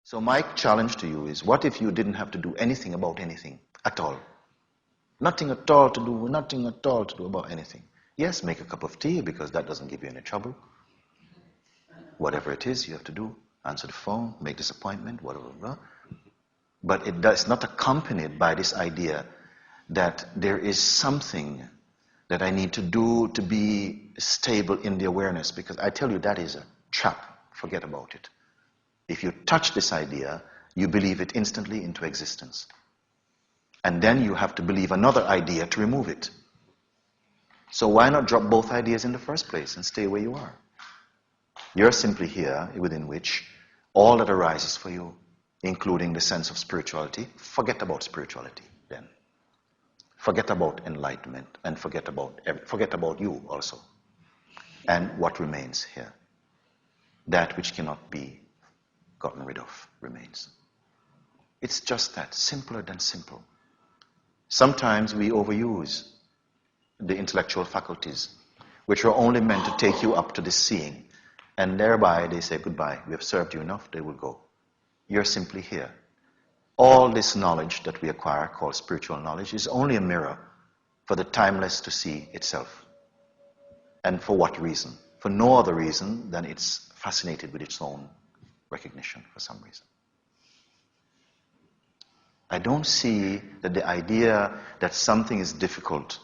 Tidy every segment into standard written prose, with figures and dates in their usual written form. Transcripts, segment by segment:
So my challenge to you is, what if you didn't have to do anything about anything at all? Nothing at all to do, nothing at all to do about anything. Yes, make a cup of tea because that doesn't give you any trouble. Whatever it is you have to do, answer the phone, make this appointment, whatever. Blah. But it's not accompanied by this idea that there is something that I need to do to be stable in the awareness, because I tell you that is a trap. Forget about it. If you touch this idea, you believe it instantly into existence. And then you have to believe another idea to remove it. So why not drop both ideas in the first place and stay where you are? You're simply here within which all that arises for you, including the sense of spirituality, forget about spirituality then. Forget about enlightenment and forget about you also. And what remains here? That which cannot be gotten rid of remains. It's just that, simpler than simple. Sometimes we overuse the intellectual faculties, which are only meant to take you up to this seeing, and thereby they say goodbye. We have served you enough, they will go. You're simply here. All this knowledge that we acquire, called spiritual knowledge, is only a mirror for the timeless to see itself. And for what reason? For no other reason than it's fascinated with its own recognition for some reason. I don't see that the idea that something is difficult,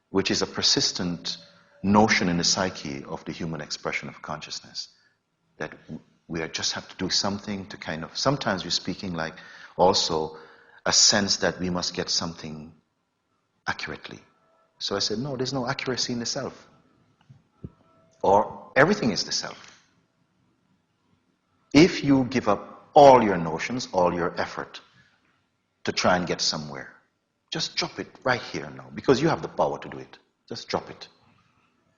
which is a persistent notion in the psyche of the human expression of consciousness, that we just have to do something to kind of, sometimes we're speaking like also a sense that we must get something accurately. So I said, no, there's no accuracy in the self. Or everything is the self. If you give up all your notions, all your effort to try and get somewhere, just drop it right here now, because you have the power to do it. Just drop it.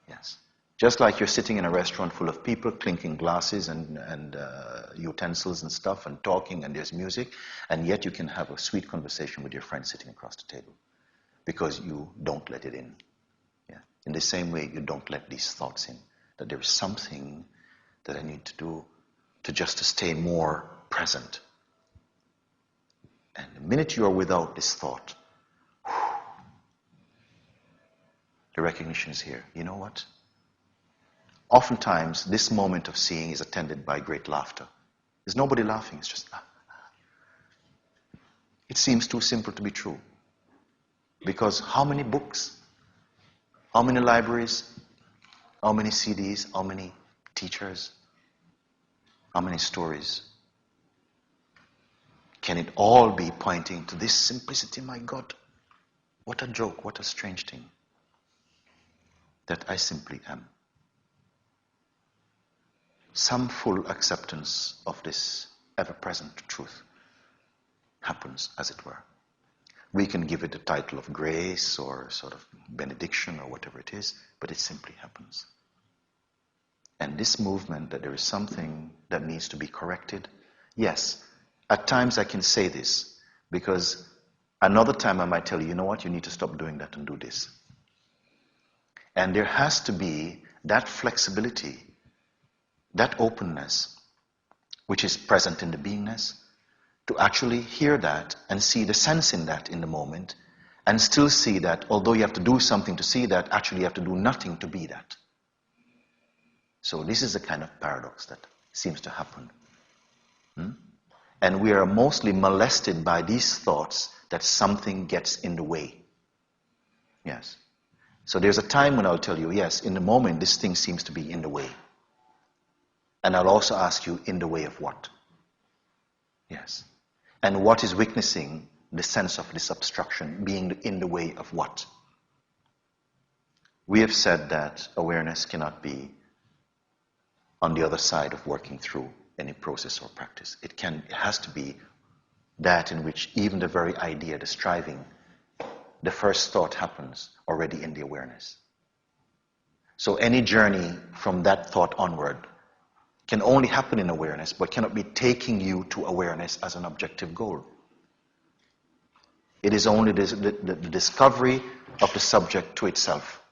Yes. Just like you're sitting in a restaurant full of people, clinking glasses and utensils and stuff, and talking, and there's music, and yet you can have a sweet conversation with your friend sitting across the table, because you don't let it in. Yeah. In the same way, you don't let these thoughts in, that there is something that I need to do to stay more present. And the minute you are without this thought, the recognition is here. You know what? Oftentimes, this moment of seeing is attended by great laughter. There's nobody laughing, it's just... It seems too simple to be true. Because how many books, how many libraries, how many CDs, how many teachers, how many stories can it all be pointing to this simplicity? My God, what a joke, what a strange thing. That I simply am. Some full acceptance of this ever-present truth happens, as it were. We can give it the title of grace or sort of benediction or whatever it is, but it simply happens. And this movement that there is something that needs to be corrected, yes, at times I can say this, because another time I might tell you, you know what, you need to stop doing that and do this. And there has to be that flexibility, that openness, which is present in the beingness, to actually hear that and see the sense in that in the moment, and still see that although you have to do something to see that, actually you have to do nothing to be that. So this is a kind of paradox that seems to happen. And we are mostly molested by these thoughts that something gets in the way. Yes. So there's a time when I'll tell you, yes, in the moment this thing seems to be in the way. And I'll also ask you, in the way of what? Yes. And what is witnessing the sense of this obstruction being in the way of what? We have said that awareness cannot be on the other side of working through any process or practice. It has to be that in which even the very idea, the striving, the first thought happens already in the awareness. So any journey from that thought onward can only happen in awareness, but cannot be taking you to awareness as an objective goal. It is only the discovery of the subject to itself.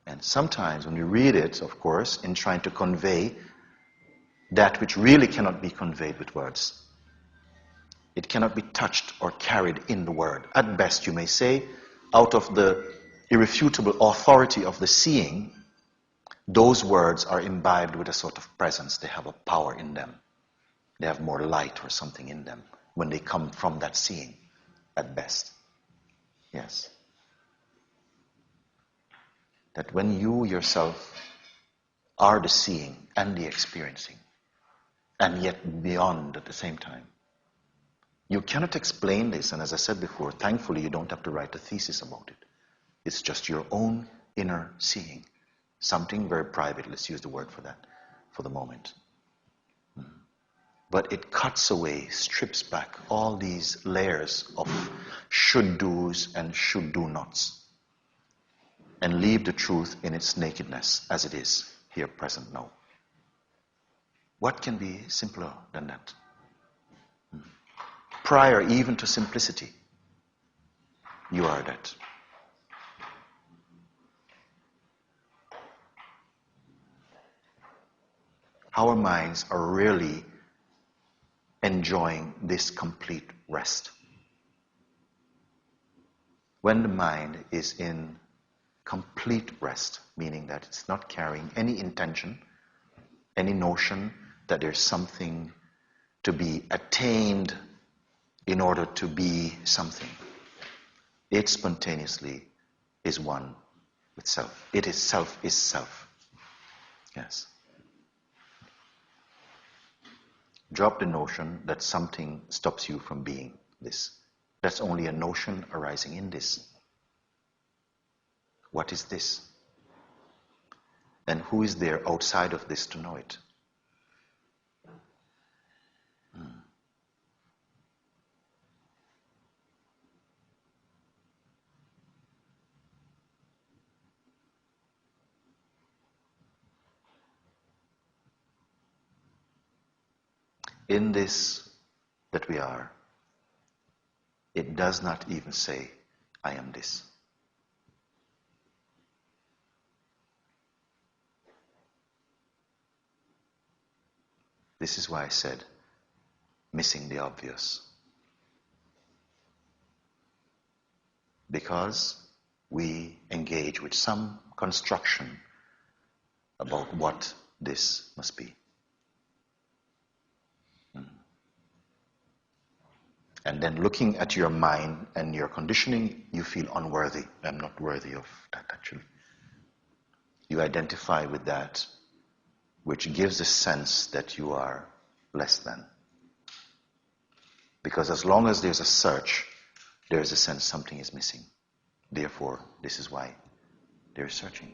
And sometimes when you read it, of course, in trying to convey that which really cannot be conveyed with words. It cannot be touched or carried in the word. At best, you may say, out of the irrefutable authority of the seeing, those words are imbibed with a sort of presence. They have a power in them. They have more light or something in them when they come from that seeing, at best. Yes. That when you yourself are the seeing and the experiencing, and yet beyond at the same time, you cannot explain this, and as I said before, thankfully you don't have to write a thesis about it. It's just your own inner seeing. Something very private, let's use the word for that, for the moment. But it cuts away, strips back all these layers of should-dos and should-do-nots, and leave the truth in its nakedness as it is, here present now. What can be simpler than that? Prior even to simplicity, you are that. Our minds are really enjoying this complete rest. When the mind is in complete rest, meaning that it's not carrying any intention, any notion that there's something to be attained in order to be something. It spontaneously is one with self. It is self. Yes. Drop the notion that something stops you from being this. That's only a notion arising in this. What is this? And who is there outside of this to know it? In this that we are, it does not even say, I am this. This is why I said, missing the obvious. Because we engage with some construction about what this must be. And then looking at your mind and your conditioning, you feel unworthy. I'm not worthy of that, actually. You identify with that, which gives a sense that you are less than. Because as long as there's a search, there is a sense something is missing. Therefore, this is why they're searching.